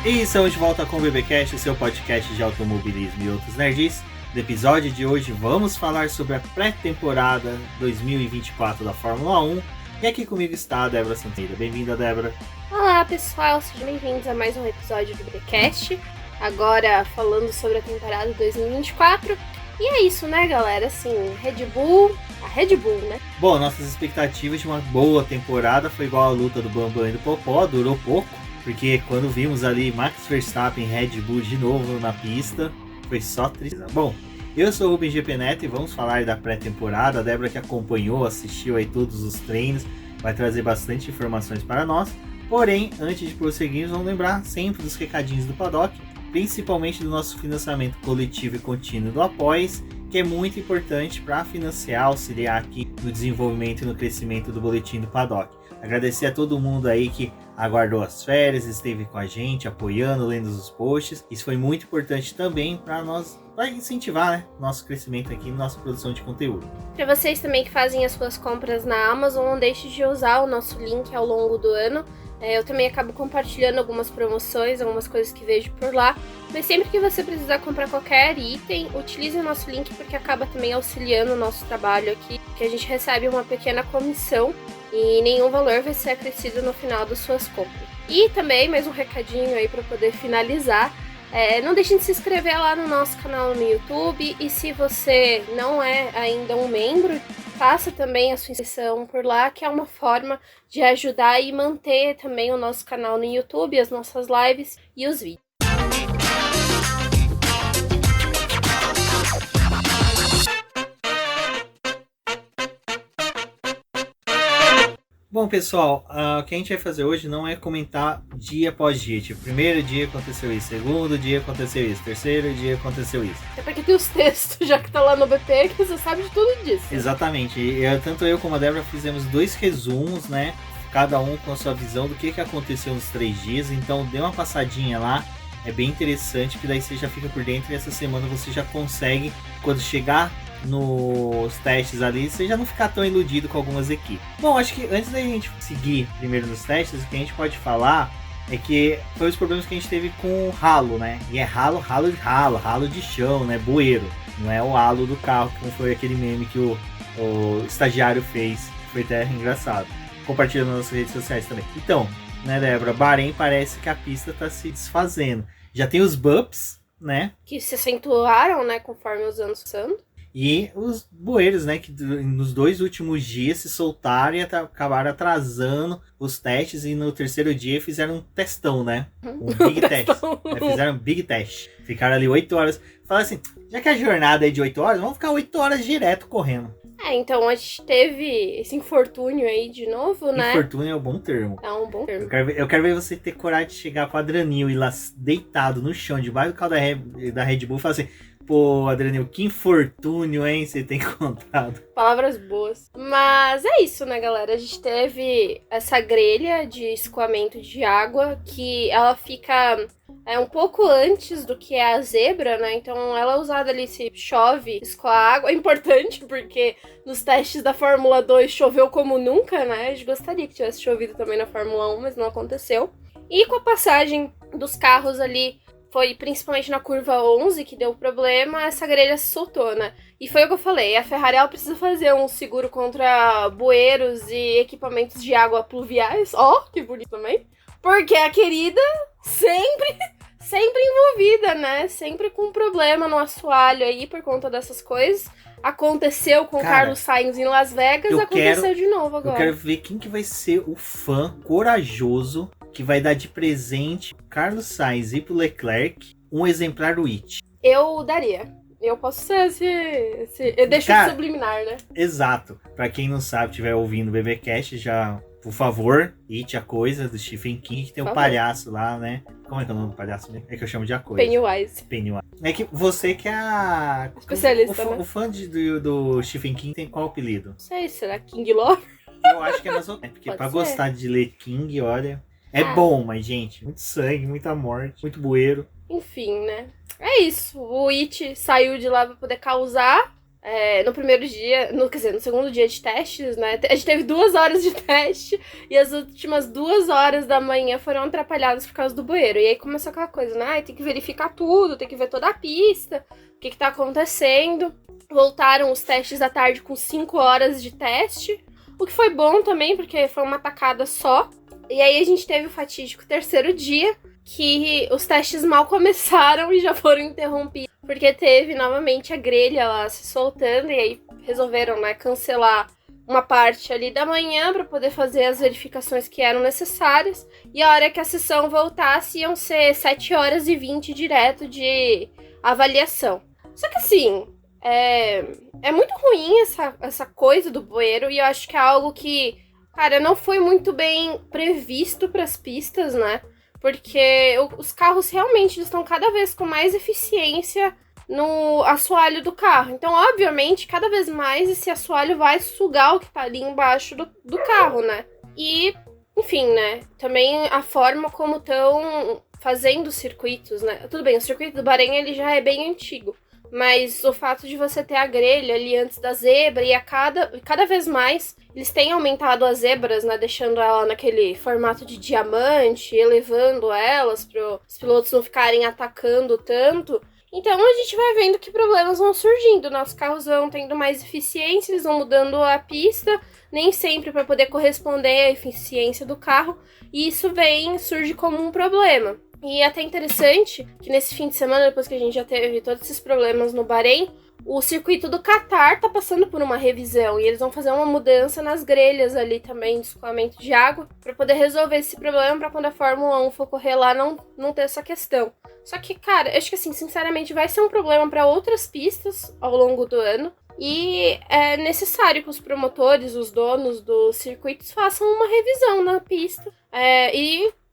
E estamos de volta com o BBcast, o seu podcast de automobilismo e outros nerds. No episódio de hoje vamos falar sobre a pré-temporada 2024 da Fórmula 1. E aqui comigo está a Débora Santeira. Bem-vinda, Débora. Olá, pessoal. Sejam bem-vindos a mais um episódio do BBcast. Agora falando sobre a temporada 2024. E é isso, né, galera? Assim, a Red Bull, né? Bom, nossas expectativas de uma boa temporada foi igual a luta do Bambam e do Popó, durou pouco. Porque quando vimos ali Max Verstappen e Red Bull de novo na pista, foi só tristeza. Bom, eu sou o Rubens GP Neto e vamos falar da pré-temporada. A Débora que acompanhou, assistiu aí todos os treinos, vai trazer bastante informações para nós. Porém, antes de prosseguirmos, vamos lembrar sempre dos recadinhos do Paddock, principalmente do nosso financiamento coletivo e contínuo do Apoies, que é muito importante para financiar, auxiliar aqui no desenvolvimento e no crescimento do boletim do Paddock. Agradecer a todo mundo aí que aguardou as férias, esteve com a gente, apoiando, lendo os posts. Isso foi muito importante também para nós, para incentivar, né, nosso crescimento aqui, nossa produção de conteúdo. Para vocês também que fazem as suas compras na Amazon, não deixe de usar o nosso link ao longo do ano. Eu também acabo compartilhando algumas promoções, algumas coisas que vejo por lá. Mas sempre que você precisar comprar qualquer item, utilize o nosso link, porque acaba também auxiliando o nosso trabalho aqui, que a gente recebe uma pequena comissão e nenhum valor vai ser acrescido no final das suas compras. E também, mais um recadinho aí para poder finalizar, não deixem de se inscrever lá no nosso canal no YouTube, e se você não é ainda um membro, faça também a sua inscrição por lá, que é uma forma de ajudar e manter também o nosso canal no YouTube, as nossas lives e os vídeos. Bom, pessoal, o que a gente vai fazer hoje não é comentar dia após dia. Tipo, primeiro dia aconteceu isso, segundo dia aconteceu isso, terceiro dia aconteceu isso. É porque tem os textos, já que tá lá no BP, que você sabe de tudo disso. Exatamente. Tanto eu como a Débora fizemos 2 resumos, né? Cada um com a sua visão do que aconteceu nos 3 dias. Então, dê uma passadinha lá. É bem interessante, que daí você já fica por dentro e essa semana você já consegue, quando chegar nos testes ali, você já não ficar tão iludido com algumas equipes. Bom, acho que antes da gente seguir primeiro nos testes, o que a gente pode falar é que foi os problemas que a gente teve com o ralo, né? E é ralo de chão, né? Bueiro. Não é o halo do carro, como foi aquele meme que o estagiário fez. Foi até engraçado. Compartilhando nas redes sociais também. Então, né, Débora? Bahrein parece que a pista está se desfazendo. Já tem os bumps, né? Que se acentuaram, né, conforme os anos passando. E os bueiros, né, que nos 2 últimos dias se soltaram e acabaram atrasando os testes, e no terceiro dia fizeram um testão, né? Um big test. Fizeram um big test. Ficaram ali 8 horas. Falaram assim, já que a jornada é de 8 horas, vamos ficar 8 horas direto correndo. Então a gente teve esse infortúnio aí de novo, né? Infortúnio é um bom termo. É um bom termo. Eu quero ver você ter coragem de chegar com o Adranil e lá deitado no chão, debaixo do carro da Red Bull, e falar assim, pô, Adranil, que infortúnio, hein, você tem contado. Palavras boas. Mas é isso, né, galera? A gente teve essa grelha de escoamento de água, que ela fica um pouco antes do que é a zebra, né? Então ela é usada ali, se chove, escoa água. É importante porque nos testes da Fórmula 2 choveu como nunca, né? A gente gostaria que tivesse chovido também na Fórmula 1, mas não aconteceu. E com a passagem dos carros ali, foi principalmente na curva 11 que deu problema, essa grelha se soltou, né? E foi o que eu falei, a Ferrari ela precisa fazer um seguro contra bueiros e equipamentos de água pluviais. Ó, que bonito também. Porque a querida sempre envolvida, né? Sempre com problema no assoalho aí por conta dessas coisas. Aconteceu com o Carlos Sainz em Las Vegas, aconteceu de novo agora. Eu quero ver quem que vai ser o fã corajoso que vai dar de presente Carlos Sainz e pro Leclerc um exemplar do It. Eu daria. Eu posso ser esse... Eu deixo de subliminar, né? Exato. Pra quem não sabe, estiver ouvindo o BBcast, já, por favor, It, a coisa, do Stephen King, que tem um palhaço lá, né? Como é que é o nome do palhaço? É que eu chamo de a coisa. Pennywise. É que você que é a... especialista, né? O fã do Stephen King tem qual apelido? Não sei, será King Love? Eu acho que é mais ou menos. Porque pra gostar de ler King, olha... É bom, mas, gente, muito sangue, muita morte, muito bueiro. Enfim, né? É isso. O It saiu de lá pra poder causar. no primeiro dia, no segundo dia de testes, né? A gente teve 2 horas de teste e as últimas 2 horas da manhã foram atrapalhadas por causa do bueiro. E aí começou aquela coisa, né? Tem que verificar tudo, tem que ver toda a pista, o que tá acontecendo. Voltaram os testes à tarde com 5 horas de teste, o que foi bom também, porque foi uma tacada só. E aí a gente teve o fatídico terceiro dia, que os testes mal começaram e já foram interrompidos, porque teve novamente a grelha lá se soltando, e aí resolveram, né, cancelar uma parte ali da manhã para poder fazer as verificações que eram necessárias, e a hora que a sessão voltasse iam ser 7h20 direto de avaliação. Só que assim, é muito ruim essa coisa do bueiro, e eu acho que é algo que, cara, não foi muito bem previsto para as pistas, né? Porque os carros realmente estão cada vez com mais eficiência no assoalho do carro. Então, obviamente, cada vez mais esse assoalho vai sugar o que tá ali embaixo do carro, né? E, enfim, né? Também a forma como estão fazendo os circuitos, né? Tudo bem, o circuito do Bahrein ele já é bem antigo. Mas o fato de você ter a grelha ali antes da zebra e cada vez mais eles têm aumentado as zebras, né? Deixando ela naquele formato de diamante, elevando elas para os pilotos não ficarem atacando tanto. Então a gente vai vendo que problemas vão surgindo, né? Os carros vão tendo mais eficiência, eles vão mudando a pista, nem sempre para poder corresponder à eficiência do carro. E isso surge como um problema. E é até interessante que nesse fim de semana, depois que a gente já teve todos esses problemas no Bahrein, o circuito do Qatar tá passando por uma revisão e eles vão fazer uma mudança nas grelhas ali também de escoamento de água para poder resolver esse problema, para quando a Fórmula 1 for correr lá não ter essa questão. Só que, cara, eu acho que assim, sinceramente, vai ser um problema para outras pistas ao longo do ano. E é necessário que os promotores, os donos dos circuitos façam uma revisão na pista.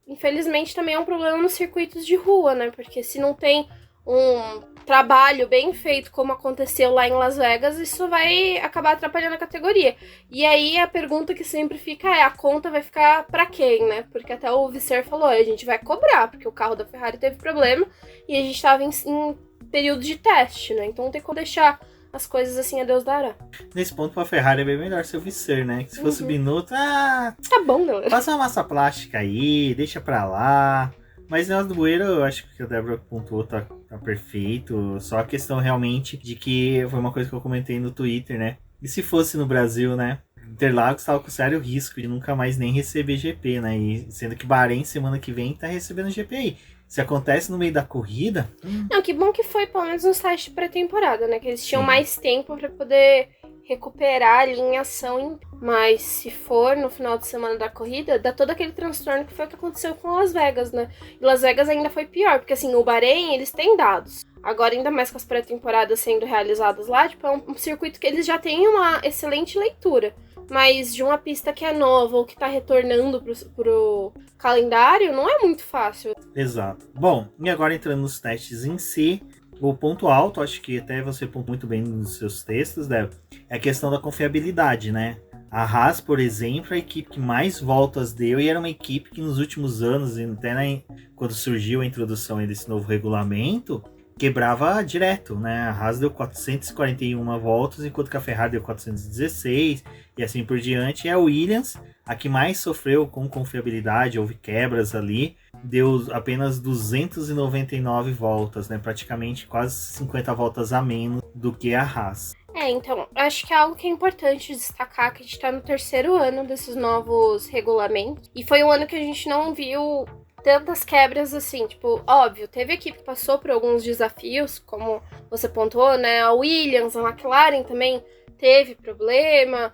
Infelizmente, também é um problema nos circuitos de rua, né? Porque se não tem um trabalho bem feito, como aconteceu lá em Las Vegas, isso vai acabar atrapalhando a categoria. E aí, a pergunta que sempre fica a conta vai ficar pra quem, né? Porque até o Visser falou, a gente vai cobrar, porque o carro da Ferrari teve problema e a gente tava em período de teste, né? Então, não tem como deixar as coisas assim a Deus dará. Nesse ponto, pra Ferrari é bem melhor ser o Visser, né? Que se fosse Binotto, tá bom, galera. Passa uma massa plástica aí, deixa pra lá. Mas no do bueiro, eu acho que a Débora pontuou, tá perfeito. Só a questão realmente de que foi uma coisa que eu comentei no Twitter, né? E se fosse no Brasil, né? Interlagos estava com sério risco de nunca mais nem receber GP, né? E sendo que Bahrein semana que vem tá recebendo GP aí. Se acontece no meio da corrida... Não, que bom que foi pelo menos nos testes pré-temporada, né? Que eles tinham mais tempo para poder recuperar ali em ação. Mas se for no final de semana da corrida, dá todo aquele transtorno que foi o que aconteceu com Las Vegas, né? E Las Vegas ainda foi pior, porque assim, o Bahrein, eles têm dados. Agora, ainda mais com as pré-temporadas sendo realizadas lá, tipo, é um circuito que eles já têm uma excelente leitura. Mas de uma pista que é nova ou que tá retornando pro calendário, não é muito fácil. Exato. Bom, e agora entrando nos testes em si, o ponto alto, acho que até você pontuou muito bem nos seus textos, Débora, é a questão da confiabilidade, né? A Haas, por exemplo, é a equipe que mais voltas deu e era uma equipe que nos últimos anos, até quando surgiu a introdução desse novo regulamento, quebrava direto, né? A Haas deu 441 voltas, enquanto que a Ferrari deu 416 e assim por diante. E a Williams, a que mais sofreu com confiabilidade, houve quebras ali, deu apenas 299 voltas, né? Praticamente quase 50 voltas a menos do que a Haas. Então, acho que é algo que é importante destacar, que a gente tá no 3º ano desses novos regulamentos. E foi um ano que a gente não viu tantas quebras assim, tipo, óbvio, teve equipe que passou por alguns desafios, como você pontuou, né? A Williams, a McLaren também teve problema,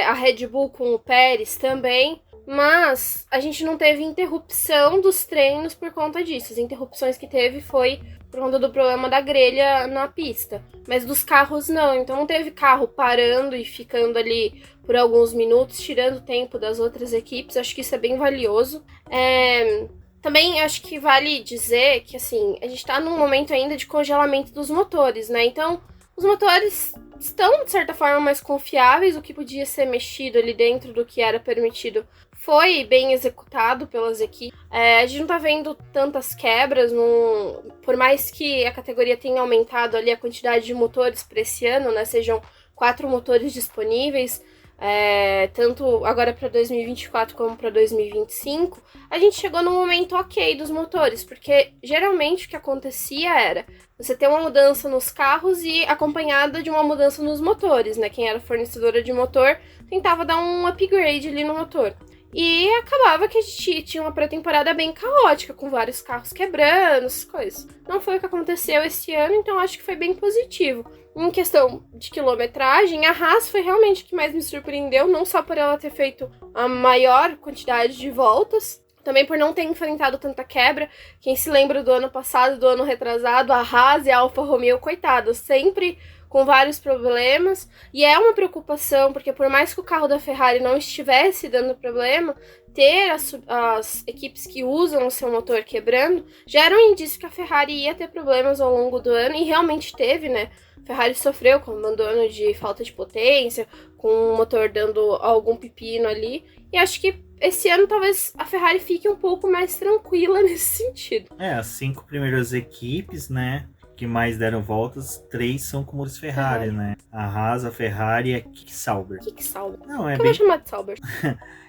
a Red Bull com o Pérez também, mas a gente não teve interrupção dos treinos por conta disso. As interrupções que teve foi por conta do problema da grelha na pista, mas dos carros não, então não teve carro parando e ficando ali por alguns minutos, tirando o tempo das outras equipes. Acho que isso é bem valioso. Também acho que vale dizer que, assim, a gente tá num momento ainda de congelamento dos motores, né? Então, os motores estão, de certa forma, mais confiáveis. O que podia ser mexido ali dentro do que era permitido foi bem executado pelas equipes. A gente não tá vendo tantas quebras, por mais que a categoria tenha aumentado ali a quantidade de motores para esse ano, né? Sejam 4 motores disponíveis, tanto agora para 2024 como para 2025, a gente chegou no momento ok dos motores, porque geralmente o que acontecia era você ter uma mudança nos carros e acompanhada de uma mudança nos motores, né? Quem era fornecedora de motor tentava dar um upgrade ali no motor. E acabava que a gente tinha uma pré-temporada bem caótica, com vários carros quebrando, essas coisas. Não foi o que aconteceu esse ano, então acho que foi bem positivo. Em questão de quilometragem, a Haas foi realmente o que mais me surpreendeu, não só por ela ter feito a maior quantidade de voltas, também por não ter enfrentado tanta quebra. Quem se lembra do ano passado, do ano retrasado, a Haas e a Alfa Romeo, coitadas, sempre com vários problemas, e é uma preocupação, porque por mais que o carro da Ferrari não estivesse dando problema, ter as equipes que usam o seu motor quebrando já era um indício que a Ferrari ia ter problemas ao longo do ano, e realmente teve, né? A Ferrari sofreu com o abandono de falta de potência, com o motor dando algum pepino ali, e acho que esse ano talvez a Ferrari fique um pouco mais tranquila nesse sentido. As 5 primeiras equipes, né, que mais deram voltas, 3 são com motores Ferrari, né? A Haas, a Ferrari e a Kik Sauber. Kik Sauber. Não, é que bem... eu vou chamar de Sauber.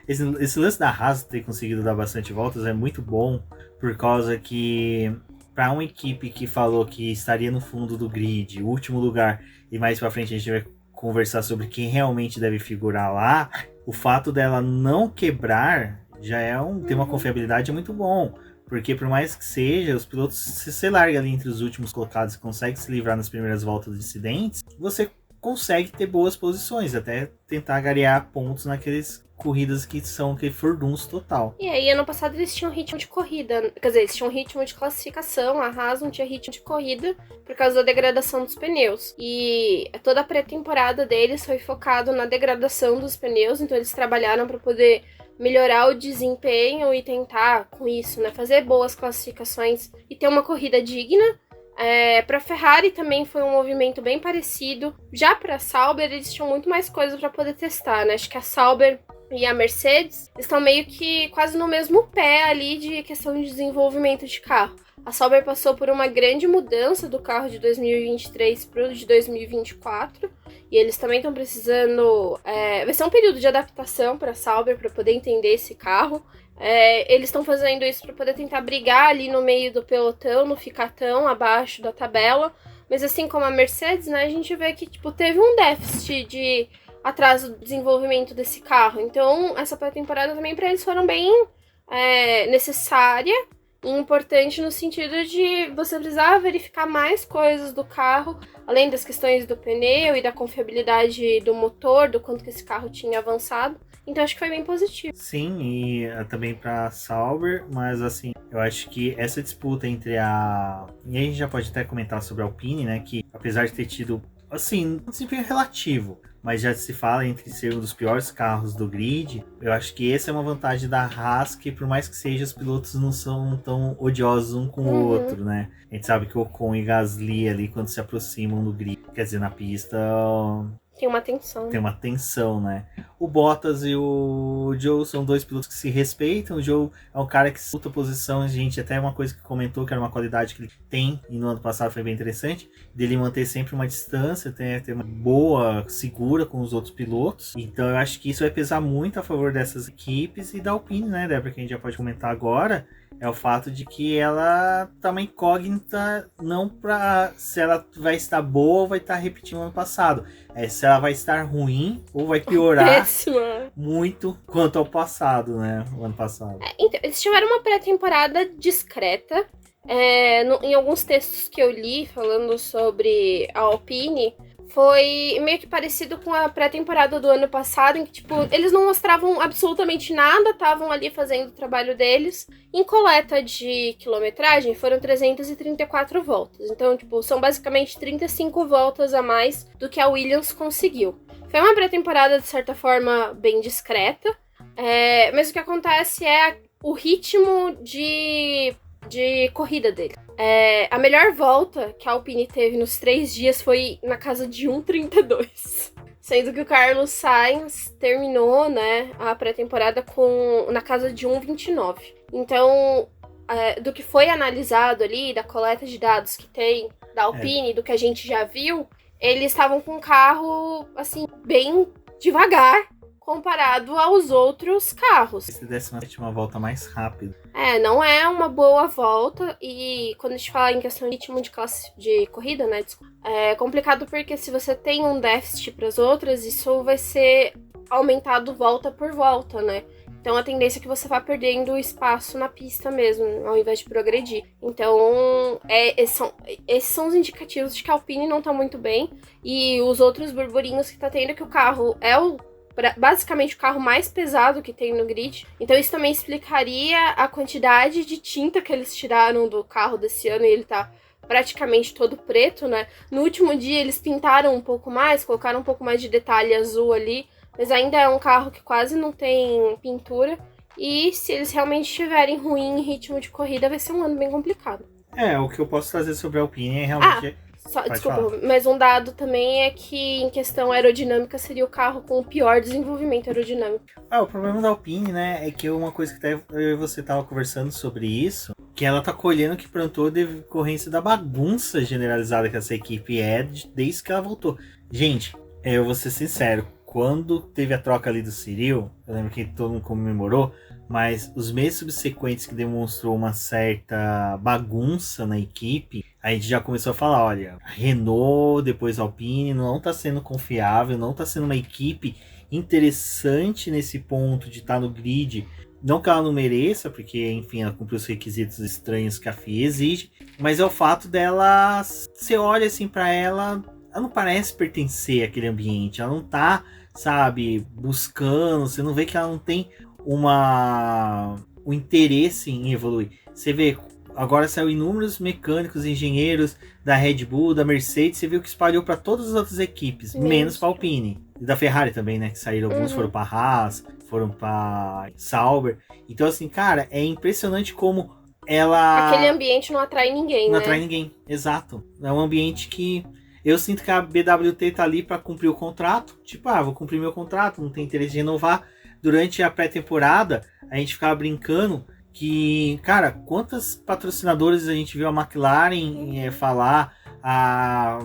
esse lance da Haas ter conseguido dar bastante voltas é muito bom, por causa que para uma equipe que falou que estaria no fundo do grid, último lugar, e mais pra frente a gente vai conversar sobre quem realmente deve figurar lá, o fato dela não quebrar já tem uma confiabilidade muito bom. Porque por mais que seja, os pilotos, se você larga ali entre os últimos colocados e consegue se livrar nas primeiras voltas de incidentes, você consegue ter boas posições, até tentar garear pontos naqueles corridas que são aquele furdunço total. E aí, ano passado eles tinham ritmo de corrida, quer dizer, eles tinham ritmo de classificação, a Haas não tinha ritmo de corrida por causa da degradação dos pneus. E toda a pré-temporada deles foi focado na degradação dos pneus, então eles trabalharam para poder melhorar o desempenho e tentar, com isso, né, fazer boas classificações e ter uma corrida digna. Para a Ferrari também foi um movimento bem parecido. Já para a Sauber, eles tinham muito mais coisas para poder testar, né? Acho que a Sauber e a Mercedes estão meio que quase no mesmo pé ali de questão de desenvolvimento de carro. A Sauber passou por uma grande mudança do carro de 2023 para o de 2024. E eles também estão precisando... vai ser um período de adaptação para a Sauber, para poder entender esse carro. Eles estão fazendo isso para poder tentar brigar ali no meio do pelotão, não ficar tão abaixo da tabela. Mas assim como a Mercedes, né, a gente vê que teve um déficit de atraso do desenvolvimento desse carro. Então, essa pré-temporada também para eles foram bem necessária e importante no sentido de você precisar verificar mais coisas do carro, além das questões do pneu e da confiabilidade do motor, do quanto que esse carro tinha avançado. Então acho que foi bem positivo. Sim, e também para Sauber, mas assim, eu acho que essa disputa entre a... E aí a gente já pode até comentar sobre a Alpine, né, que apesar de ter tido, assim, um desempenho relativo, mas já se fala entre ser um dos piores carros do grid, eu acho que essa é uma vantagem da Haas, que por mais que seja, os pilotos não são tão odiosos um com o outro, né? A gente sabe que o Ocon e Gasly ali, quando se aproximam do grid, quer dizer, na pista... Tem uma tensão. Tem uma tensão, né? O Bottas e o Zhou são dois pilotos que se respeitam. O Zhou é um cara que disputa posição. Gente, até uma coisa que comentou, que era uma qualidade que ele tem, e no ano passado foi bem interessante, dele manter sempre uma distância, ter uma boa, segura com os outros pilotos. Então eu acho que isso vai pesar muito a favor dessas equipes e da Alpine, né, Débora, que a gente já pode comentar agora. É o fato de que ela tá uma incógnita, não para se ela vai estar boa ou vai estar repetindo o ano passado. Se ela vai estar ruim ou vai piorar muito quanto ao passado, né? O ano passado. Então, eles tiveram uma pré-temporada discreta. Em alguns textos que eu li falando sobre a Alpine, foi meio que parecido com a pré-temporada do ano passado, em que, eles não mostravam absolutamente nada, estavam ali fazendo o trabalho deles. Em coleta de quilometragem, foram 334 voltas. Então, são basicamente 35 voltas a mais do que a Williams conseguiu. Foi uma pré-temporada, de certa forma, bem discreta, mas o que acontece é o ritmo de corrida dele. A melhor volta que a Alpine teve nos 3 dias foi na casa de 1,32. Sendo que o Carlos Sainz terminou, né, a pré-temporada na casa de 1,29. Então, do que foi analisado ali, da coleta de dados que tem, da Alpine, do que a gente já viu, eles estavam com um carro, assim, bem devagar comparado aos outros carros. Se desse uma volta mais rápida. Não é uma boa volta, e quando a gente fala em questão de ritmo de corrida, né, é complicado porque se você tem um déficit para as outras, isso vai ser aumentado volta por volta, né? Então a tendência é que você vá perdendo espaço na pista mesmo, ao invés de progredir. Então, esses são os indicativos de que a Alpine não tá muito bem, e os outros burburinhos que tá tendo é que o carro é basicamente o carro mais pesado que tem no grid. Então isso também explicaria a quantidade de tinta que eles tiraram do carro desse ano, e ele tá praticamente todo preto, né? No último dia eles pintaram um pouco mais, colocaram um pouco mais de detalhe azul ali, mas ainda é um carro que quase não tem pintura, e se eles realmente estiverem ruim em ritmo de corrida, vai ser um ano bem complicado. O que eu posso trazer sobre a Alpine é realmente... Desculpa, mas um dado também é que em questão aerodinâmica seria o carro com o pior desenvolvimento aerodinâmico. O problema da Alpine, né, é que uma coisa que até eu e você tava conversando sobre isso, que ela tá colhendo que plantou decorrência da bagunça generalizada que essa equipe desde que ela voltou. Gente, eu vou ser sincero, quando teve a troca ali do Cyril, eu lembro que todo mundo comemorou, mas os meses subsequentes que demonstrou uma certa bagunça na equipe, a gente já começou a falar, olha, Renault, depois Alpine, não está sendo confiável, não está sendo uma equipe interessante nesse ponto de estar no grid. Não que ela não mereça, porque, enfim, ela cumpriu os requisitos estranhos que a FIA exige, mas é o fato dela, você olha assim para ela não parece pertencer àquele ambiente, ela não tá, sabe, buscando, você não vê que ela não tem um interesse em evoluir. Você vê, agora saiu inúmeros mecânicos, engenheiros da Red Bull, da Mercedes, você viu que espalhou para todas as outras equipes, menos para a Alpine. E da Ferrari também, né, que saíram alguns, foram para Haas, foram para Sauber. Então assim, cara, é impressionante como ela... Aquele ambiente não atrai ninguém, Não né? atrai ninguém, exato. É um ambiente que... Eu sinto que a BWT tá ali para cumprir o contrato. Tipo, vou cumprir meu contrato, não tem interesse de renovar. Durante a pré-temporada, a gente ficava brincando que, cara, quantas patrocinadores a gente viu a McLaren falar, a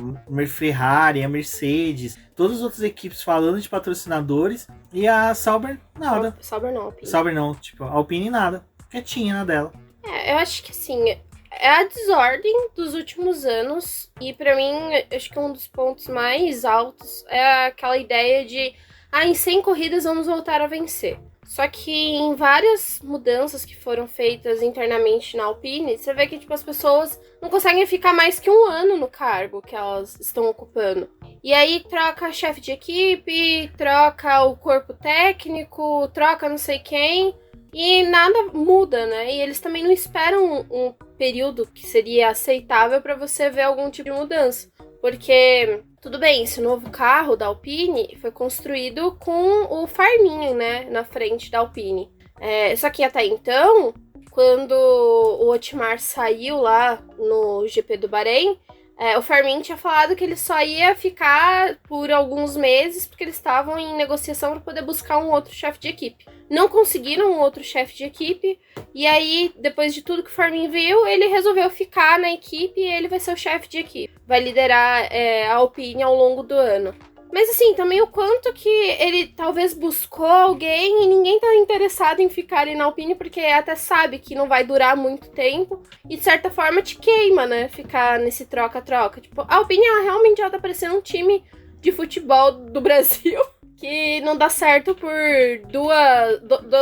Ferrari, a Mercedes, todas as outras equipes falando de patrocinadores, e a Sauber nada. Sauber não, Alpine. Sauber não, tipo, a Alpine nada. Quietinha na dela. Eu acho que assim, é a desordem dos últimos anos, e pra mim, acho que um dos pontos mais altos é aquela ideia de em 100 corridas vamos voltar a vencer. Só que em várias mudanças que foram feitas internamente na Alpine, você vê que tipo, as pessoas não conseguem ficar mais que um ano no cargo que elas estão ocupando. E aí troca chefe de equipe, troca o corpo técnico, troca não sei quem, e nada muda, né? E eles também não esperam um período que seria aceitável para você ver algum tipo de mudança. Porque, tudo bem, esse novo carro da Alpine foi construído com o farminho, né, na frente da Alpine. Só que até então, quando o Otmar saiu lá no GP do Bahrein, o Farmin tinha falado que ele só ia ficar por alguns meses porque eles estavam em negociação para poder buscar um outro chefe de equipe. Não conseguiram um outro chefe de equipe, e aí, depois de tudo que o Farmin viu, ele resolveu ficar na equipe e ele vai ser o chefe de equipe. Vai liderar a Alpine ao longo do ano. Mas assim, também o quanto que ele talvez buscou alguém e ninguém tá interessado em ficar ali na Alpine, porque até sabe que não vai durar muito tempo e de certa forma te queima, né? Ficar nesse troca-troca. Tipo, a Alpine realmente tá parecendo um time de futebol do Brasil que não dá certo por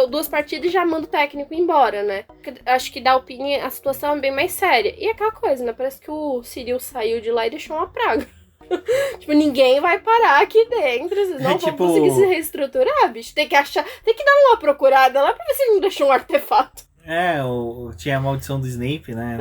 duas partidas e já manda o técnico embora, né? Acho que da Alpine a situação é bem mais séria. E aquela coisa, né? Parece que o Cyril saiu de lá e deixou uma praga. Tipo, ninguém vai parar aqui dentro, vocês não vão conseguir se reestruturar, bicho. Tem que dar uma procurada lá pra ver se ele não deixou um artefato. Tinha a maldição do Snape, né?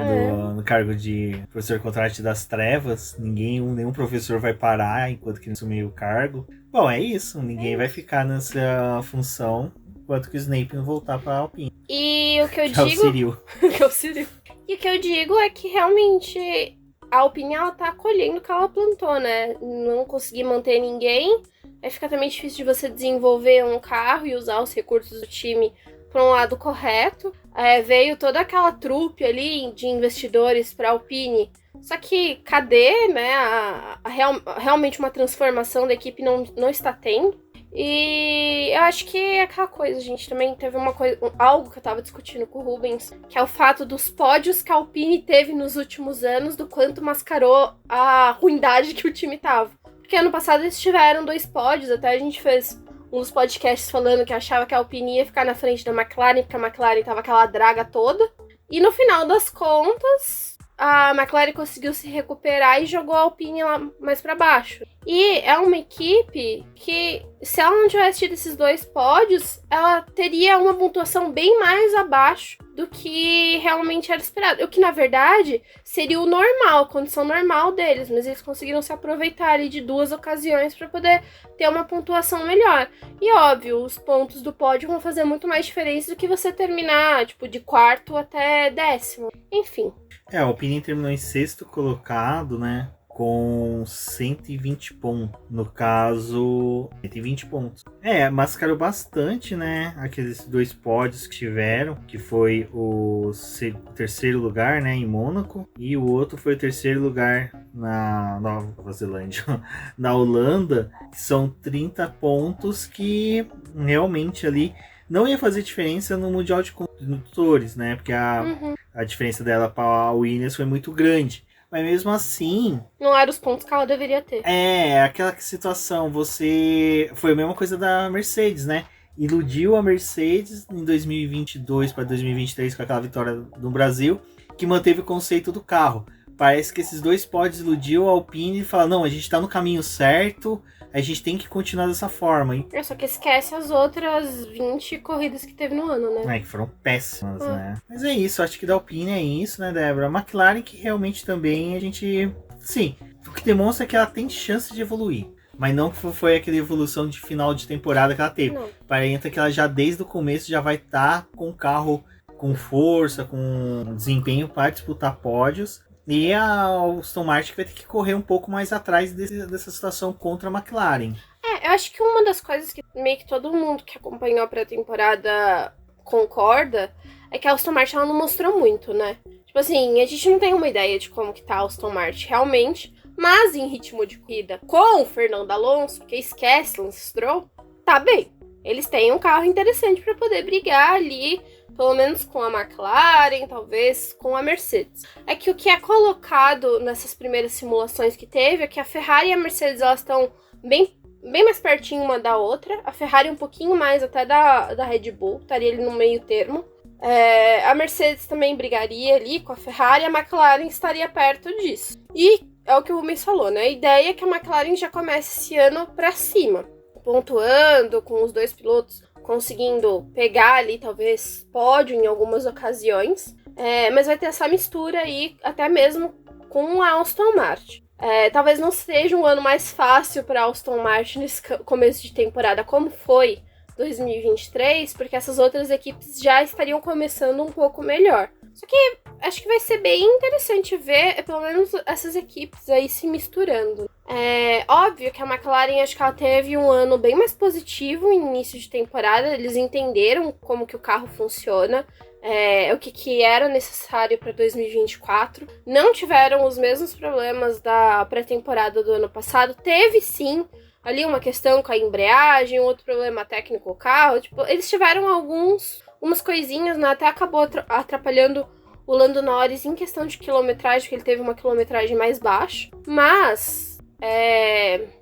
No cargo de professor contrate das trevas. Nenhum professor vai parar enquanto que não assumir o cargo. Bom, é isso. Ninguém vai ficar nessa função enquanto que o Snape não voltar pra Alpine. E o que eu digo... É o Cyril. Que é o Cyril. E o que eu digo é que realmente a Alpine, ela tá colhendo o que ela plantou, né? Não consegui manter ninguém. Aí fica também difícil de você desenvolver um carro e usar os recursos do time para um lado correto. Veio toda aquela trupe ali de investidores para a Alpine. Só que cadê, né, realmente uma transformação da equipe não está tendo. E eu acho que é aquela coisa, a gente também teve algo que eu tava discutindo com o Rubens, que é o fato dos pódios que a Alpine teve nos últimos anos, do quanto mascarou a ruindade que o time tava. Porque ano passado eles tiveram 2 pódios, até a gente fez um dos podcasts falando que achava que a Alpine ia ficar na frente da McLaren, porque a McLaren tava aquela draga toda. E no final das contas, a McLaren conseguiu se recuperar e jogou a Alpine lá mais pra baixo. E é uma equipe que, se ela não tivesse tido esses 2 pódios, ela teria uma pontuação bem mais abaixo do que realmente era esperado. O que, na verdade, seria o normal, a condição normal deles. Mas eles conseguiram se aproveitar ali de 2 ocasiões para poder ter uma pontuação melhor. E, óbvio, os pontos do pódio vão fazer muito mais diferença do que você terminar, tipo, de 4º até 10º. Enfim. A Alpine terminou em 6º colocado, né? Com 120 pontos. No caso, 120 pontos. Mascarou bastante, né? Aqueles 2 pódios que tiveram, que foi o 3º lugar, né? Em Mônaco. E o outro foi o 3º lugar na Nova Zelândia. Na Holanda, que são 30 pontos que realmente ali não ia fazer diferença no Mundial de Condutores, né? Porque a diferença dela para a Williams foi muito grande. Mas mesmo assim... não eram os pontos que ela deveria ter. Aquela situação, foi a mesma coisa da Mercedes, né? Iludiu a Mercedes em 2022 para 2023 com aquela vitória no Brasil, que manteve o conceito do carro. Parece que esses 2 pódios iludiu a Alpine e falaram, não, a gente tá no caminho certo, a gente tem que continuar dessa forma, hein? Só que esquece as outras 20 corridas que teve no ano, né? Que foram péssimas, né? Mas é isso, acho que da Alpine é isso, né, Débora? A McLaren que realmente também a gente... sim, o que demonstra é que ela tem chance de evoluir. Mas não que foi aquela evolução de final de temporada que ela teve. Não. Parece que ela já desde o começo já vai estar com o carro com força, com desempenho para disputar pódios. E a Aston Martin vai ter que correr um pouco mais atrás dessa situação contra a McLaren. Eu acho que uma das coisas que meio que todo mundo que acompanhou a pré-temporada concorda é que a Aston Martin ela não mostrou muito, né? Tipo assim, a gente não tem uma ideia de como que tá a Aston Martin realmente, mas em ritmo de corrida com o Fernando Alonso, porque esquece Lance Stroll, tá bem. Eles têm um carro interessante para poder brigar ali, pelo menos com a McLaren, talvez com a Mercedes. É que o que é colocado nessas primeiras simulações que teve é que a Ferrari e a Mercedes elas estão bem mais pertinho uma da outra. A Ferrari um pouquinho mais até da Red Bull, estaria ali no meio termo. A Mercedes também brigaria ali com a Ferrari e a McLaren estaria perto disso. E é o que o Rubens falou, né? A ideia é que a McLaren já comece esse ano pra cima, pontuando com os 2 pilotos, conseguindo pegar ali, talvez, pódio em algumas ocasiões. Mas vai ter essa mistura aí, até mesmo com a Aston Martin. Talvez não seja um ano mais fácil para a Aston Martin nesse começo de temporada, como foi 2023, porque essas outras equipes já estariam começando um pouco melhor. Só que acho que vai ser bem interessante ver, pelo menos, essas equipes aí se misturando. Óbvio que a McLaren, acho que ela teve um ano bem mais positivo em início de temporada. Eles entenderam como que o carro funciona, o que era necessário para 2024. Não tiveram os mesmos problemas da pré-temporada do ano passado. Teve, sim, ali uma questão com a embreagem, outro problema técnico com o carro. Tipo, eles tiveram umas coisinhas, né? Até acabou atrapalhando o Lando Norris em questão de quilometragem, porque ele teve uma quilometragem mais baixa. Mas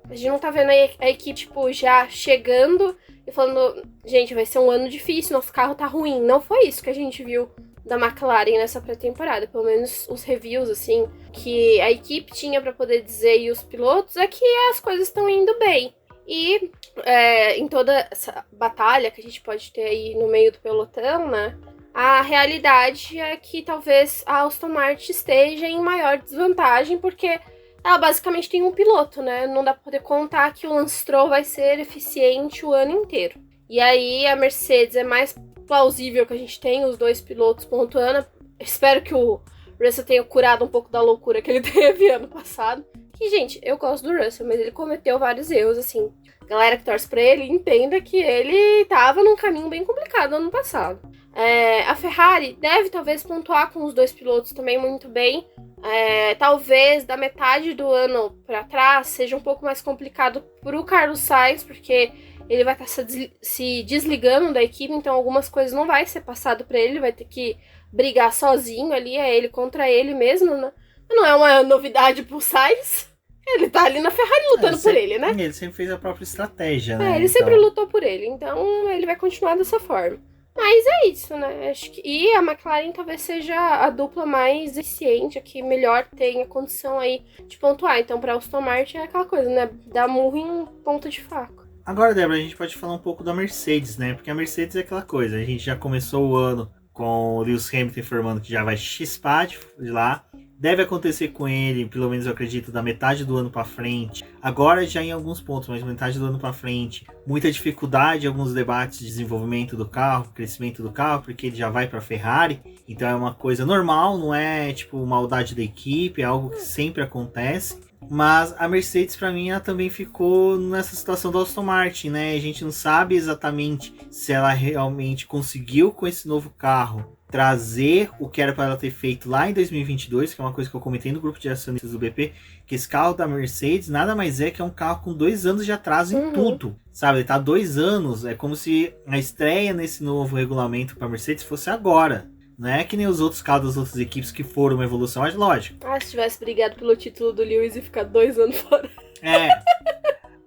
a gente não tá vendo a equipe, tipo, já chegando e falando, gente, vai ser um ano difícil, nosso carro tá ruim. Não foi isso que a gente viu da McLaren nessa pré-temporada. Pelo menos os reviews, assim, que a equipe tinha pra poder dizer, e os pilotos, é que as coisas estão indo bem. E em toda essa batalha que a gente pode ter aí no meio do pelotão, né? A realidade é que talvez a Aston Martin esteja em maior desvantagem, porque ela basicamente tem um piloto, né? Não dá pra poder contar que o Lance Stroll vai ser eficiente o ano inteiro. E aí a Mercedes é mais plausível que a gente tenha os 2 pilotos pontuando. Espero que o Russell tenha curado um pouco da loucura que ele teve ano passado. que, gente, eu gosto do Russell, mas ele cometeu vários erros, assim. Galera que torce pra ele, entenda que ele tava num caminho bem complicado no ano passado. A Ferrari deve talvez pontuar com os dois pilotos também muito bem. Talvez da metade do ano pra trás seja um pouco mais complicado pro Carlos Sainz, porque ele vai estar se desligando da equipe, então algumas coisas não vai ser passado pra ele, vai ter que brigar sozinho ali, é ele contra ele mesmo, né? Não é uma novidade pro Sainz. Ele tá ali na Ferrari lutando por ele, né? Ele sempre fez a própria estratégia, né? Ele sempre lutou por ele, então ele vai continuar dessa forma. Mas é isso, né? E a McLaren talvez seja a dupla mais eficiente, a que melhor tenha condição aí de pontuar. Então, pra Aston Martin é aquela coisa, né? Dar murro em ponta de faca. Agora, Débora, a gente pode falar um pouco da Mercedes, né? Porque a Mercedes é aquela coisa, a gente já começou o ano com o Lewis Hamilton informando que já vai chispar de lá. Deve acontecer com ele, pelo menos eu acredito, da metade do ano para frente. Agora já em alguns pontos, mas metade do ano para frente. Muita dificuldade em alguns debates de desenvolvimento do carro, crescimento do carro, porque ele já vai para a Ferrari. Então é uma coisa normal, não é tipo maldade da equipe, é algo que sempre acontece. Mas a Mercedes, para mim, ela também ficou nessa situação do Aston Martin, né? A gente não sabe exatamente se ela realmente conseguiu com esse novo carro trazer o que era para ela ter feito lá em 2022, que é uma coisa que eu comentei no grupo de acionistas do BP, que esse carro da Mercedes nada mais é que é um carro com 2 anos de atraso em tudo, sabe? Ele tá 2 anos, é como se a estreia nesse novo regulamento para a Mercedes fosse agora. Não é que nem os outros carros das outras equipes que foram uma evolução, mas lógico. Se tivesse brigado pelo título do Lewis e ficar 2 anos fora.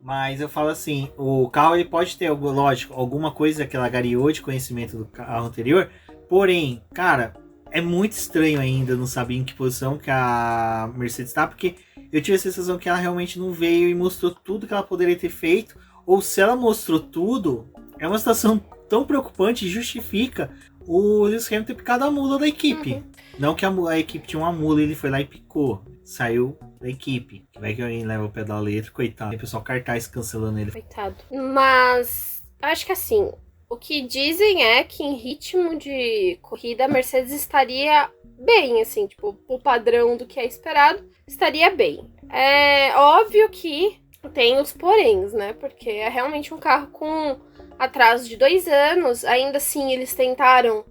Mas eu falo assim, o carro ele pode ter, lógico, alguma coisa que ela gariou de conhecimento do carro anterior. Porém, cara, é muito estranho ainda não saber em que posição que a Mercedes está, porque eu tive a sensação que ela realmente não veio e mostrou tudo que ela poderia ter feito, ou se ela mostrou tudo, é uma situação tão preocupante e justifica o Lewis Hamilton ter picado a mula da equipe. Não que a equipe tinha uma mula e ele foi lá e picou, saiu da equipe. Vai que alguém leva o pedal elétrico, coitado. Tem pessoal cartaz cancelando ele. Coitado. Mas, acho que assim... O que dizem é que em ritmo de corrida a Mercedes estaria bem, assim, tipo, o padrão do que é esperado, estaria bem. É óbvio que tem os poréns, né? Porque é realmente um carro com atraso de 2 anos. Ainda assim, eles tentaram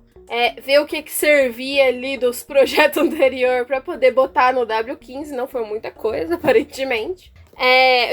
ver o que servia ali dos projetos anteriores para poder botar no W15. Não foi muita coisa, aparentemente.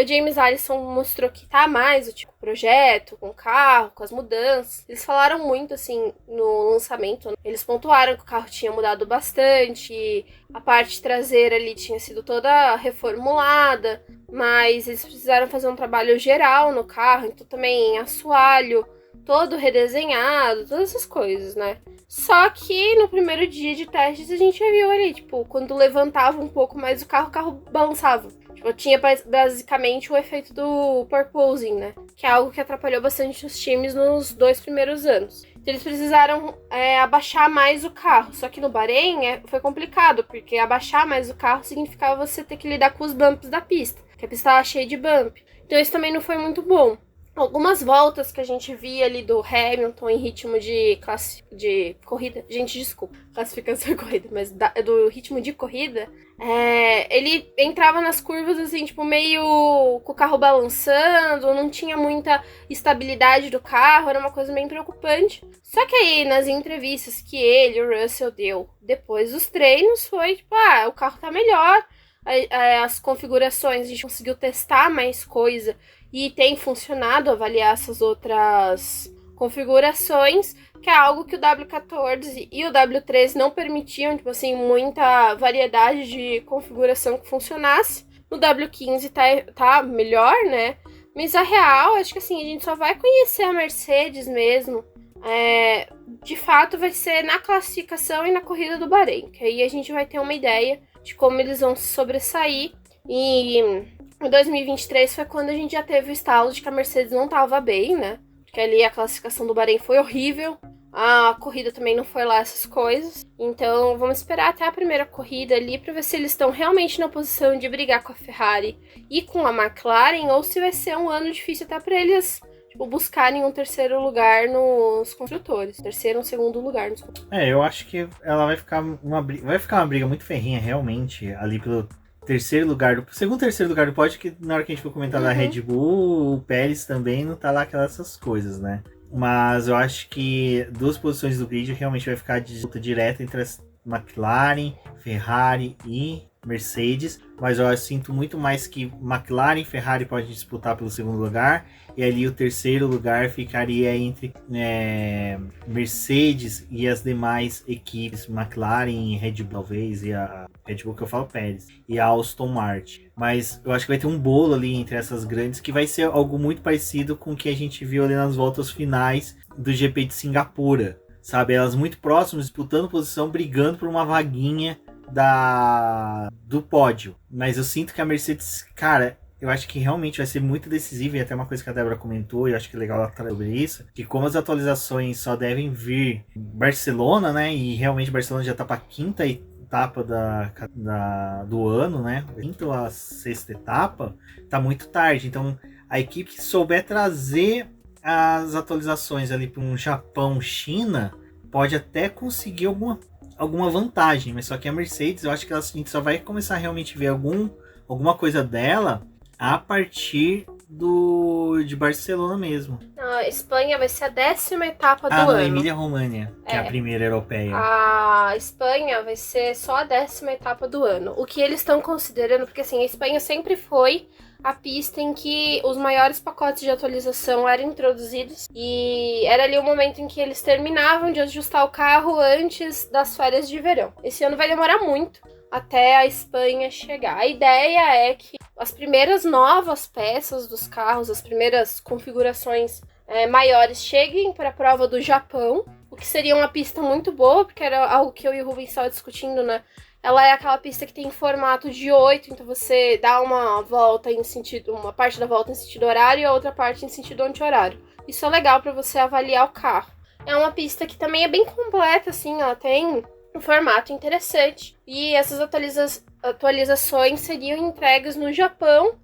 O James Allison mostrou que tá mais o tipo de projeto, com o carro, com as mudanças. Eles falaram muito, assim, no lançamento. Né? Eles pontuaram que o carro tinha mudado bastante, a parte traseira ali tinha sido toda reformulada, mas eles precisaram fazer um trabalho geral no carro, então também assoalho, todo redesenhado, todas essas coisas, né? Só que no primeiro dia de testes a gente viu ali, tipo, quando levantava um pouco mais o carro balançava. Tipo, tinha basicamente o efeito do porpoising, né? Que é algo que atrapalhou bastante os times nos 2 primeiros anos. Então eles precisaram abaixar mais o carro. Só que no Bahrein foi complicado, porque abaixar mais o carro significava você ter que lidar com os bumps da pista. Que a pista estava cheia de bump. Então isso também não foi muito bom. Algumas voltas que a gente via ali do Hamilton em ritmo de corrida. Gente, desculpa, classificação e corrida, mas do ritmo de corrida, ele entrava nas curvas assim, tipo, meio com o carro balançando, não tinha muita estabilidade do carro, era uma coisa bem preocupante. Só que aí, nas entrevistas que ele, o Russell, deu depois dos treinos, foi tipo, o carro tá melhor, as configurações, a gente conseguiu testar mais coisa e tem funcionado avaliar essas outras configurações, que é algo que o W14 e o W13 não permitiam, tipo assim, muita variedade de configuração que funcionasse. No W15 tá melhor, né? Mas a real, acho que assim, a gente só vai conhecer a Mercedes mesmo. De fato, vai ser na classificação e na corrida do Bahrein, que aí a gente vai ter uma ideia de como eles vão se sobressair. E em 2023 foi quando a gente já teve o estalo de que a Mercedes não estava bem, né? Porque ali a classificação do Bahrein foi horrível, a corrida também não foi lá essas coisas. Então vamos esperar até a primeira corrida ali para ver se eles estão realmente na posição de brigar com a Ferrari e com a McLaren, ou se vai ser um ano difícil até para eles buscarem um terceiro lugar nos construtores. Terceiro ou segundo lugar nos construtores. Eu acho que ela vai ficar uma briga muito ferrinha, realmente, ali segundo, terceiro lugar do pódio, que na hora que a gente for comentar da Red Bull, o Pérez também não tá lá aquelas coisas, né? Mas eu acho que 2 posições do grid realmente vai ficar de disputa direta entre as McLaren, Ferrari e Mercedes, mas eu sinto muito mais que McLaren e Ferrari podem disputar pelo segundo lugar, e ali o terceiro lugar ficaria entre Mercedes e as demais equipes, McLaren e Red Bull, talvez, e a Red Bull que eu falo Pérez, e a Aston Martin. Mas eu acho que vai ter um bolo ali entre essas grandes, que vai ser algo muito parecido com o que a gente viu ali nas voltas finais do GP de Singapura. Sabe, elas muito próximas, disputando posição, brigando por uma vaguinha do pódio. Mas eu sinto que a Mercedes, cara, eu acho que realmente vai ser muito decisiva, e até uma coisa que a Débora comentou, e eu acho que é legal ela falar sobre isso, que como as atualizações só devem vir em Barcelona, né, e realmente Barcelona já tá pra 5ª etapa do ano, né, 5ª a 6ª etapa, tá muito tarde. Então, a equipe que souber trazer as atualizações ali para um Japão, China, pode até conseguir alguma vantagem, mas só que a Mercedes, eu acho que a gente só vai começar a realmente ver alguma coisa dela a partir de Barcelona mesmo. Não, a Espanha vai ser a 10ª etapa do ano. Emília-Romagna, que é a primeira europeia. A Espanha vai ser só a 10ª etapa do ano. O que eles estão considerando, porque assim, a Espanha sempre foi a pista em que os maiores pacotes de atualização eram introduzidos, e era ali o momento em que eles terminavam de ajustar o carro antes das férias de verão. Esse ano vai demorar muito até a Espanha chegar. A ideia é que as primeiras novas peças dos carros, as primeiras configurações maiores cheguem para a prova do Japão, o que seria uma pista muito boa, porque era algo que eu e o Rubens estavam discutindo, né? Ela é aquela pista que tem formato de 8, então você dá uma parte da volta em sentido horário e a outra parte em sentido anti-horário. Isso é legal para você avaliar o carro. É uma pista que também é bem completa, assim, ela tem um formato interessante. E essas atualizações seriam entregues no Japão,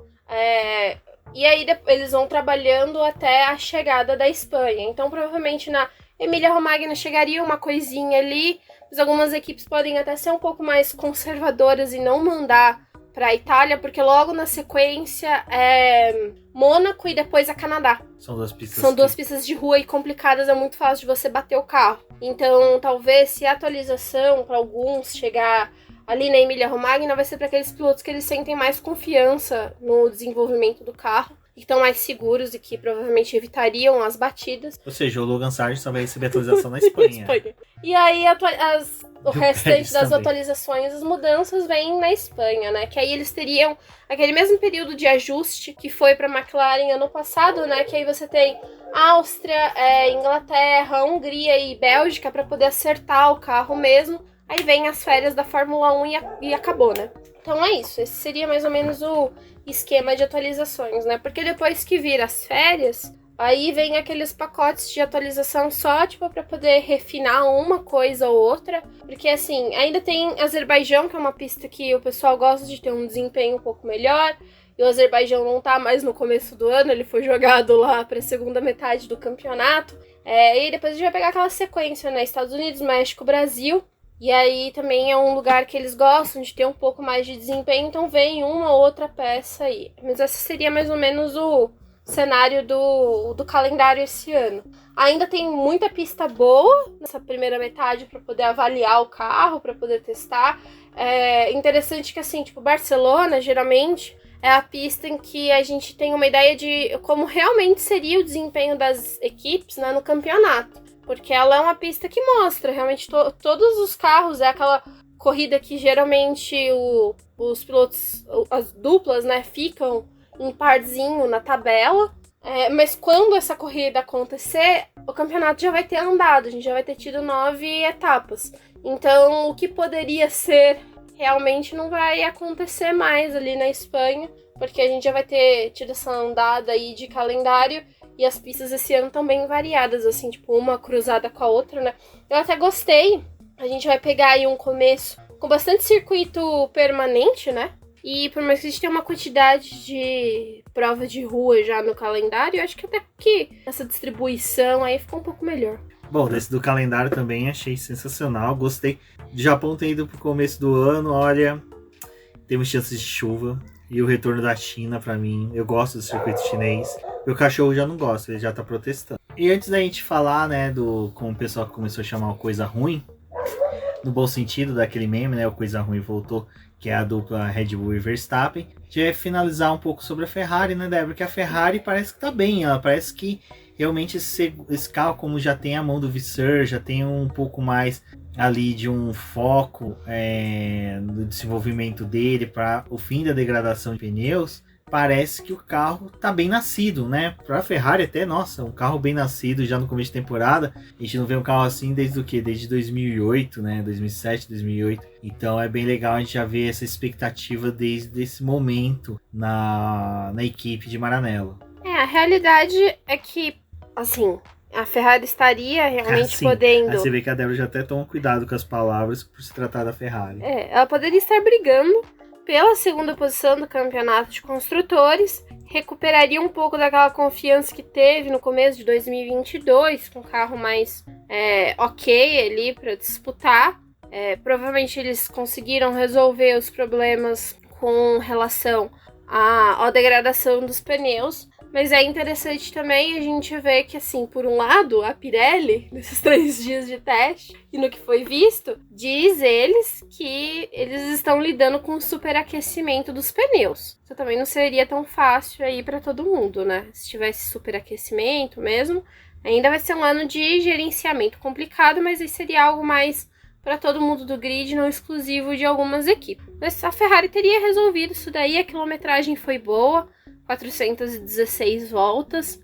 e aí eles vão trabalhando até a chegada da Espanha. Então, provavelmente na Emília-Romagna chegaria uma coisinha ali, mas algumas equipes podem até ser um pouco mais conservadoras e não mandar para a Itália, porque logo na sequência é Mônaco e depois a Canadá. São duas pistas de rua e complicadas, é muito fácil de você bater o carro. Então, talvez se a atualização para alguns chegar ali na Emília-Romagna, vai ser para aqueles pilotos que eles sentem mais confiança no desenvolvimento do carro, que estão mais seguros e que provavelmente evitariam as batidas. Ou seja, o Logan Sargent só vai receber atualização na Espanha. E aí o restante das atualizações, as mudanças vêm na Espanha, né? Que aí eles teriam aquele mesmo período de ajuste que foi para a McLaren ano passado, né? Que aí você tem Áustria, Inglaterra, Hungria e Bélgica para poder acertar o carro mesmo. Aí vem as férias da Fórmula 1 e acabou, né? Então é isso, esse seria mais ou menos o esquema de atualizações, né? Porque depois que vir as férias, aí vem aqueles pacotes de atualização só, tipo, pra poder refinar uma coisa ou outra. Porque, assim, ainda tem Azerbaijão, que é uma pista que o pessoal gosta de ter um desempenho um pouco melhor. E o Azerbaijão não tá mais no começo do ano, ele foi jogado lá pra segunda metade do campeonato. E depois a gente vai pegar aquela sequência, né? Estados Unidos, México, Brasil. E aí também é um lugar que eles gostam de ter um pouco mais de desempenho, então vem uma ou outra peça aí. Mas esse seria mais ou menos o cenário do calendário esse ano. Ainda tem muita pista boa nessa primeira metade para poder avaliar o carro, para poder testar. É interessante que, assim, tipo, Barcelona, geralmente, é a pista em que a gente tem uma ideia de como realmente seria o desempenho das equipes, né, no campeonato. Porque ela é uma pista que mostra realmente todos os carros, é aquela corrida que geralmente os pilotos, as duplas, né, ficam em parzinho na tabela. Mas quando essa corrida acontecer, o campeonato já vai ter andado, a gente já vai ter tido 9 etapas. Então, o que poderia ser realmente não vai acontecer mais ali na Espanha, porque a gente já vai ter tido essa andada aí de calendário. E as pistas esse ano estão bem variadas, assim, tipo, uma cruzada com a outra, né? Eu até gostei. A gente vai pegar aí um começo com bastante circuito permanente, né? E por mais que a gente tenha uma quantidade de prova de rua já no calendário, eu acho que até que essa distribuição aí ficou um pouco melhor. Bom, desse do calendário também achei sensacional. Gostei de Japão ter ido pro começo do ano, olha... temos chances de chuva. E o retorno da China, pra mim, eu gosto do circuito chinês. Meu cachorro já não gosta, ele já tá protestando. E antes da gente falar, né, como o pessoal começou a chamar o coisa ruim, no bom sentido daquele meme, né, o coisa ruim voltou, que é a dupla Red Bull e Verstappen, a gente vai finalizar um pouco sobre a Ferrari, né, Débora? Porque a Ferrari parece que tá bem, ela parece que realmente esse carro, como já tem a mão do Visser, já tem um pouco mais ali de um foco no desenvolvimento dele para o fim da degradação de pneus, parece que o carro tá bem nascido, né? Para a Ferrari até, nossa, um carro bem nascido já no começo de temporada. A gente não vê um carro assim desde o quê? Desde 2008, né? 2007, 2008. Então é bem legal a gente já ver essa expectativa desde esse momento na equipe de Maranello. A realidade é que, assim, a Ferrari estaria realmente podendo... Aí você vê que a Débora já até toma cuidado com as palavras por se tratar da Ferrari. Ela poderia estar brigando pela segunda posição do campeonato de construtores, recuperaria um pouco daquela confiança que teve no começo de 2022, com o carro mais ok ali para disputar. Provavelmente eles conseguiram resolver os problemas com relação à degradação dos pneus. Mas é interessante também a gente ver que, assim, por um lado, a Pirelli, nesses 3 dias de teste, e no que foi visto, diz eles que eles estão lidando com o superaquecimento dos pneus. Isso também não seria tão fácil aí para todo mundo, né? Se tivesse superaquecimento mesmo, ainda vai ser um ano de gerenciamento complicado, mas aí seria algo mais para todo mundo do grid, não exclusivo de algumas equipes. Mas a Ferrari teria resolvido isso daí, a quilometragem foi boa, 416 voltas.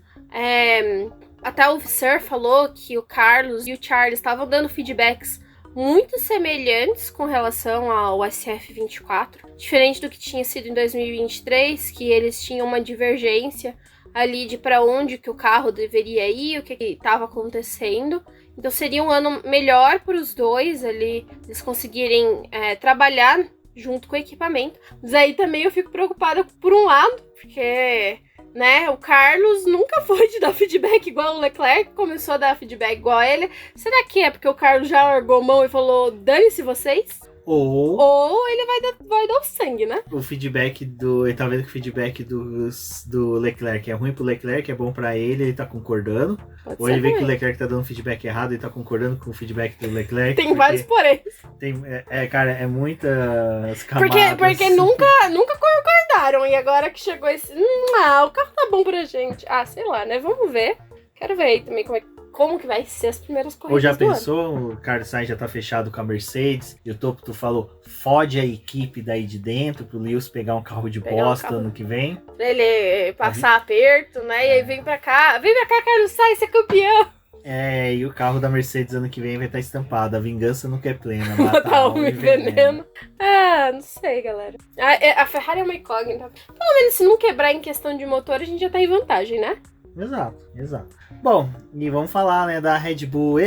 Até o Visser falou que o Carlos e o Charles estavam dando feedbacks muito semelhantes com relação ao SF24, diferente do que tinha sido em 2023, que eles tinham uma divergência ali de para onde que o carro deveria ir, o que estava acontecendo. Então seria um ano melhor para os dois ali, eles conseguirem trabalhar junto com o equipamento. Mas aí também eu fico preocupada por um lado, porque, né, o Carlos nunca foi de dar feedback igual o Leclerc, começou a dar feedback igual a ele. Será que é porque o Carlos já largou mão e falou, dane-se vocês? Ou ele vai dar o sangue, né? O feedback ele tá vendo que o feedback do Leclerc é ruim pro Leclerc, é bom pra ele tá concordando. Ou ele vê que o Leclerc tá dando feedback errado e tá concordando com o feedback do Leclerc. Tem vários poréns. Cara, é muitas camadas. Porque nunca concordaram. E agora que chegou esse... o carro tá bom pra gente. Sei lá, né? Vamos ver. Quero ver aí também como que vai ser as primeiras corridas. Ou já pensou, o Carlos Sainz já tá fechado com a Mercedes, e o Toto falou, fode a equipe daí de dentro, pro Lewis pegar um carro de bosta ano que vem. Pra ele passar aperto, né? E aí vem pra cá, Carlos Sainz, ser campeão. E o carro da Mercedes ano que vem vai estar estampado, a vingança nunca é plena. Matar um e veneno. Não sei, galera. A Ferrari é uma incógnita. Pelo menos se não quebrar em questão de motor, a gente já tá em vantagem, né? Exato. Bom, e vamos falar, né, da Red Bull.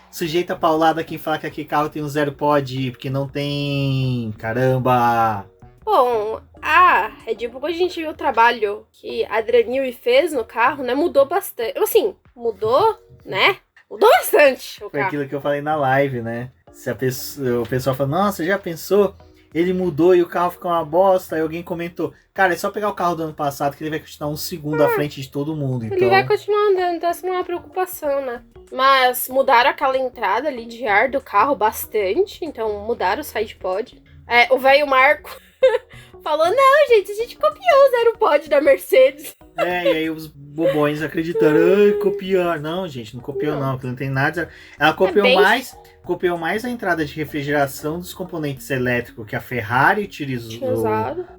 Sujeita paulada quem fala que aquele carro tem um 0 pod, porque não tem. Caramba! Bom, a Red Bull, quando a gente viu o trabalho que a Adrian fez no carro, né, mudou bastante. Assim, mudou, né? Mudou bastante o Foi carro. aquilo que eu falei na live, né? O pessoal fala, nossa, já pensou? Ele mudou e o carro ficou uma bosta. Aí alguém comentou, cara, é só pegar o carro do ano passado que ele vai continuar 1 segundo à frente de todo mundo. Ele vai continuar andando, então essa não é uma preocupação, né? Mas mudaram aquela entrada ali de ar do carro bastante, então mudaram o sidepod. O velho Marco falou, não, gente, a gente copiou o 0 pod da Mercedes. E aí os bobões acreditaram, copiar. Não, gente, não copiou não, porque não tem nada. Ela copiou mais a entrada de refrigeração dos componentes elétricos que a Ferrari utilizou.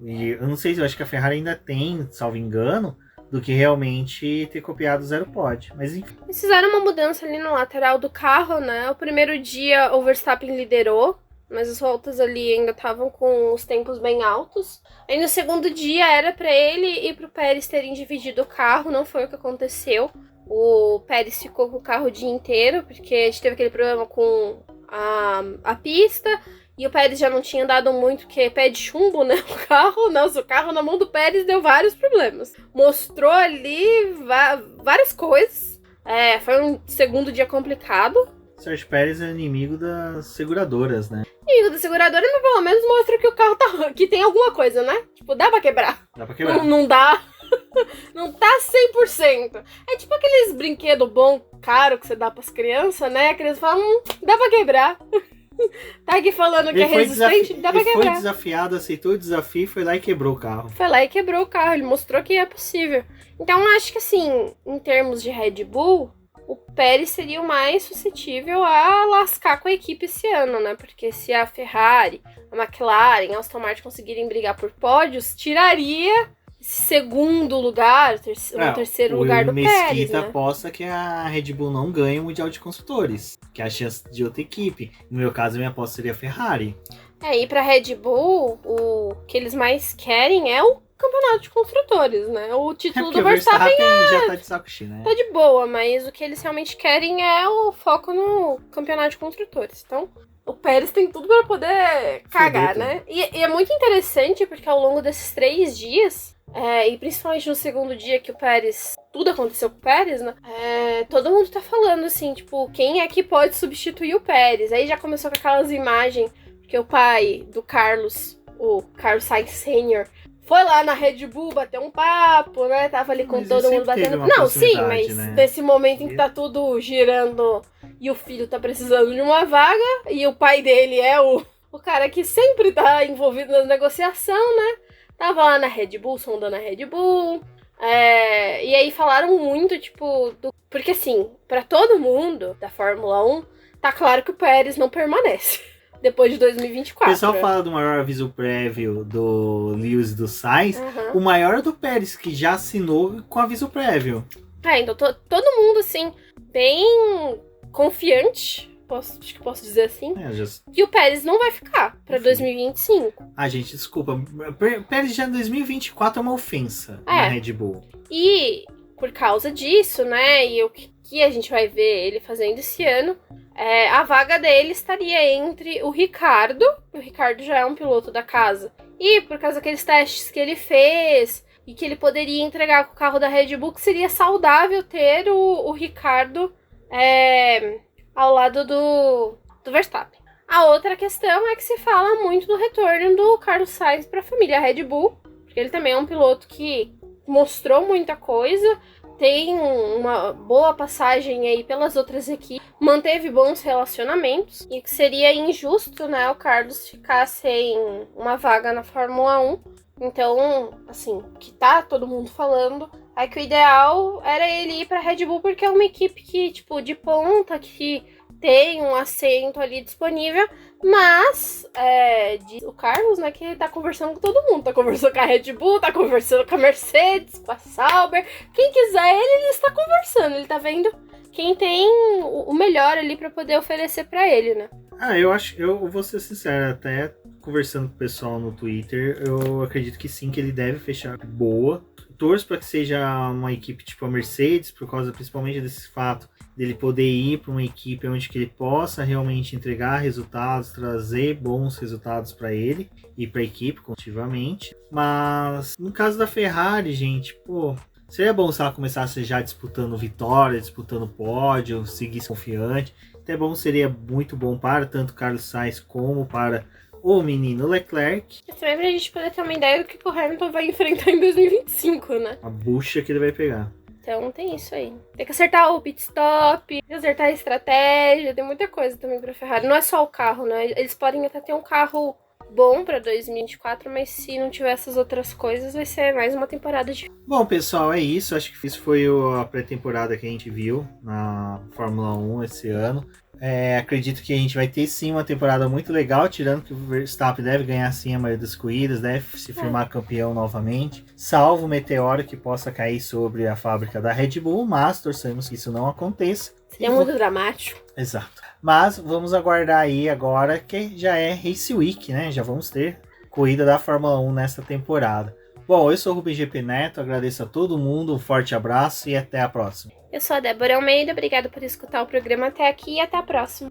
E eu não sei, eu acho que a Ferrari ainda tem, salvo engano, do que realmente ter copiado o 0 pod. Mas enfim. Eles fizeram uma mudança ali no lateral do carro, né? O primeiro dia o Verstappen liderou, mas as voltas ali ainda estavam com os tempos bem altos. Aí no segundo dia era para ele e pro Pérez terem dividido o carro, não foi o que aconteceu. O Pérez ficou com o carro o dia inteiro, porque a gente teve aquele problema com a pista, e o Pérez já não tinha andado muito, porque é pé de chumbo, né? O carro na mão do Pérez deu vários problemas. Mostrou ali várias coisas. Foi um segundo dia complicado. Sérgio Pérez é inimigo das seguradoras, né? Inimigo da seguradora, mas pelo menos mostra que o carro que tem alguma coisa, né? Tipo, dá pra quebrar. Dá pra quebrar. Não dá. Não tá 100%. É tipo aqueles brinquedos bom, caro que você dá pras crianças, né? A criança fala, dá pra quebrar. Tá aqui falando que é resistente, dá pra quebrar. Ele foi desafiado, aceitou o desafio, foi lá e quebrou o carro. Foi lá e quebrou o carro, ele mostrou que é possível. Então acho que assim, em termos de Red Bull, o Pérez seria o mais suscetível a lascar com a equipe esse ano, né? Porque se a Ferrari, a McLaren, a Aston Martin conseguirem brigar por pódios, tiraria esse segundo lugar, terceiro lugar do Pérez, né? O Mesquita aposta que a Red Bull não ganha o Mundial de Construtores, que é a chance de outra equipe. No meu caso, a minha aposta seria a Ferrari. E pra Red Bull, o que eles mais querem é o campeonato de construtores, né? O título do Verstappen já tá de saco cheio, né? Tá de boa, mas o que eles realmente querem é o foco no campeonato de construtores. Então, o Pérez tem tudo pra poder cagar, né? E é muito interessante porque ao longo desses 3 dias, e principalmente no segundo dia que o Pérez, tudo aconteceu com o Pérez, né? Todo mundo tá falando assim, tipo, quem é que pode substituir o Pérez? Aí já começou com aquelas imagens que o pai do Carlos, o Carlos Sainz Sr., foi lá na Red Bull bater um papo, né? Tava ali com todo mundo batendo. Não, sim, mas nesse momento em que tá tudo girando e o filho tá precisando de uma vaga e o pai dele é o cara que sempre tá envolvido na negociação, né? Tava lá na Red Bull, sondando a Red Bull. E aí falaram muito, tipo, porque assim, pra todo mundo da Fórmula 1, tá claro que o Pérez não permanece depois de 2024. O pessoal fala do maior aviso prévio do Lewis e do Sainz, o maior do Pérez, que já assinou com aviso prévio. Então todo mundo, assim, bem confiante, acho que posso dizer assim, que o Pérez não vai ficar pra 2025. Gente, desculpa, Pérez já em 2024 é uma ofensa na Red Bull. E por causa disso, né, e o que a gente vai ver ele fazendo esse ano, a vaga dele estaria entre o Ricardo já é um piloto da casa, e por causa daqueles testes que ele fez, e que ele poderia entregar com o carro da Red Bull, que seria saudável ter o Ricardo ao lado do Verstappen. A outra questão é que se fala muito do retorno do Carlos Sainz para a família Red Bull, porque ele também é um piloto que mostrou muita coisa, tem uma boa passagem aí pelas outras equipes, manteve bons relacionamentos, e que seria injusto, né, o Carlos ficar sem uma vaga na Fórmula 1. Então, assim, o que tá todo mundo falando é que o ideal era ele ir pra Red Bull, porque é uma equipe que, tipo, de ponta, que tem um assento ali disponível, mas diz o Carlos, né, que tá conversando com todo mundo, tá conversando com a Red Bull, tá conversando com a Mercedes, com a Sauber, quem quiser ele está conversando, ele tá vendo quem tem o melhor ali pra poder oferecer pra ele, né. Eu vou ser sincero, até conversando com o pessoal no Twitter, eu acredito que sim, que ele deve fechar boa. Torço para que seja uma equipe tipo a Mercedes, por causa principalmente desse fato dele poder ir para uma equipe onde que ele possa realmente entregar resultados, trazer bons resultados para ele e para a equipe continuamente. Mas no caso da Ferrari, gente, seria bom se ela começasse já disputando vitória, disputando pódio, seguisse confiante. Até seria muito bom para tanto Carlos Sainz como para o menino Leclerc. Mas também pra gente poder ter uma ideia do que o Hamilton vai enfrentar em 2025, né? A bucha que ele vai pegar. Então tem isso aí. Tem que acertar o pit stop, tem que acertar a estratégia, tem muita coisa também pra Ferrari. Não é só o carro, né? Eles podem até ter um carro bom pra 2024, mas se não tiver essas outras coisas, vai ser mais uma temporada de... Bom, pessoal, é isso. Acho que isso foi a pré-temporada que a gente viu na Fórmula 1 esse ano. Acredito que a gente vai ter sim uma temporada muito legal, tirando que o Verstappen deve ganhar sim a maioria das corridas, deve se firmar campeão novamente, salvo o meteoro que possa cair sobre a fábrica da Red Bull, mas torcemos que isso não aconteça. Seria muito dramático. Exato. Mas vamos aguardar aí agora que já é Race Week, né? Já vamos ter corrida da Fórmula 1 nessa temporada. Bom, eu sou o Rubem GP Neto, agradeço a todo mundo, um forte abraço e até a próxima. Eu sou a Débora Almeida, obrigada por escutar o programa até aqui e até a próxima.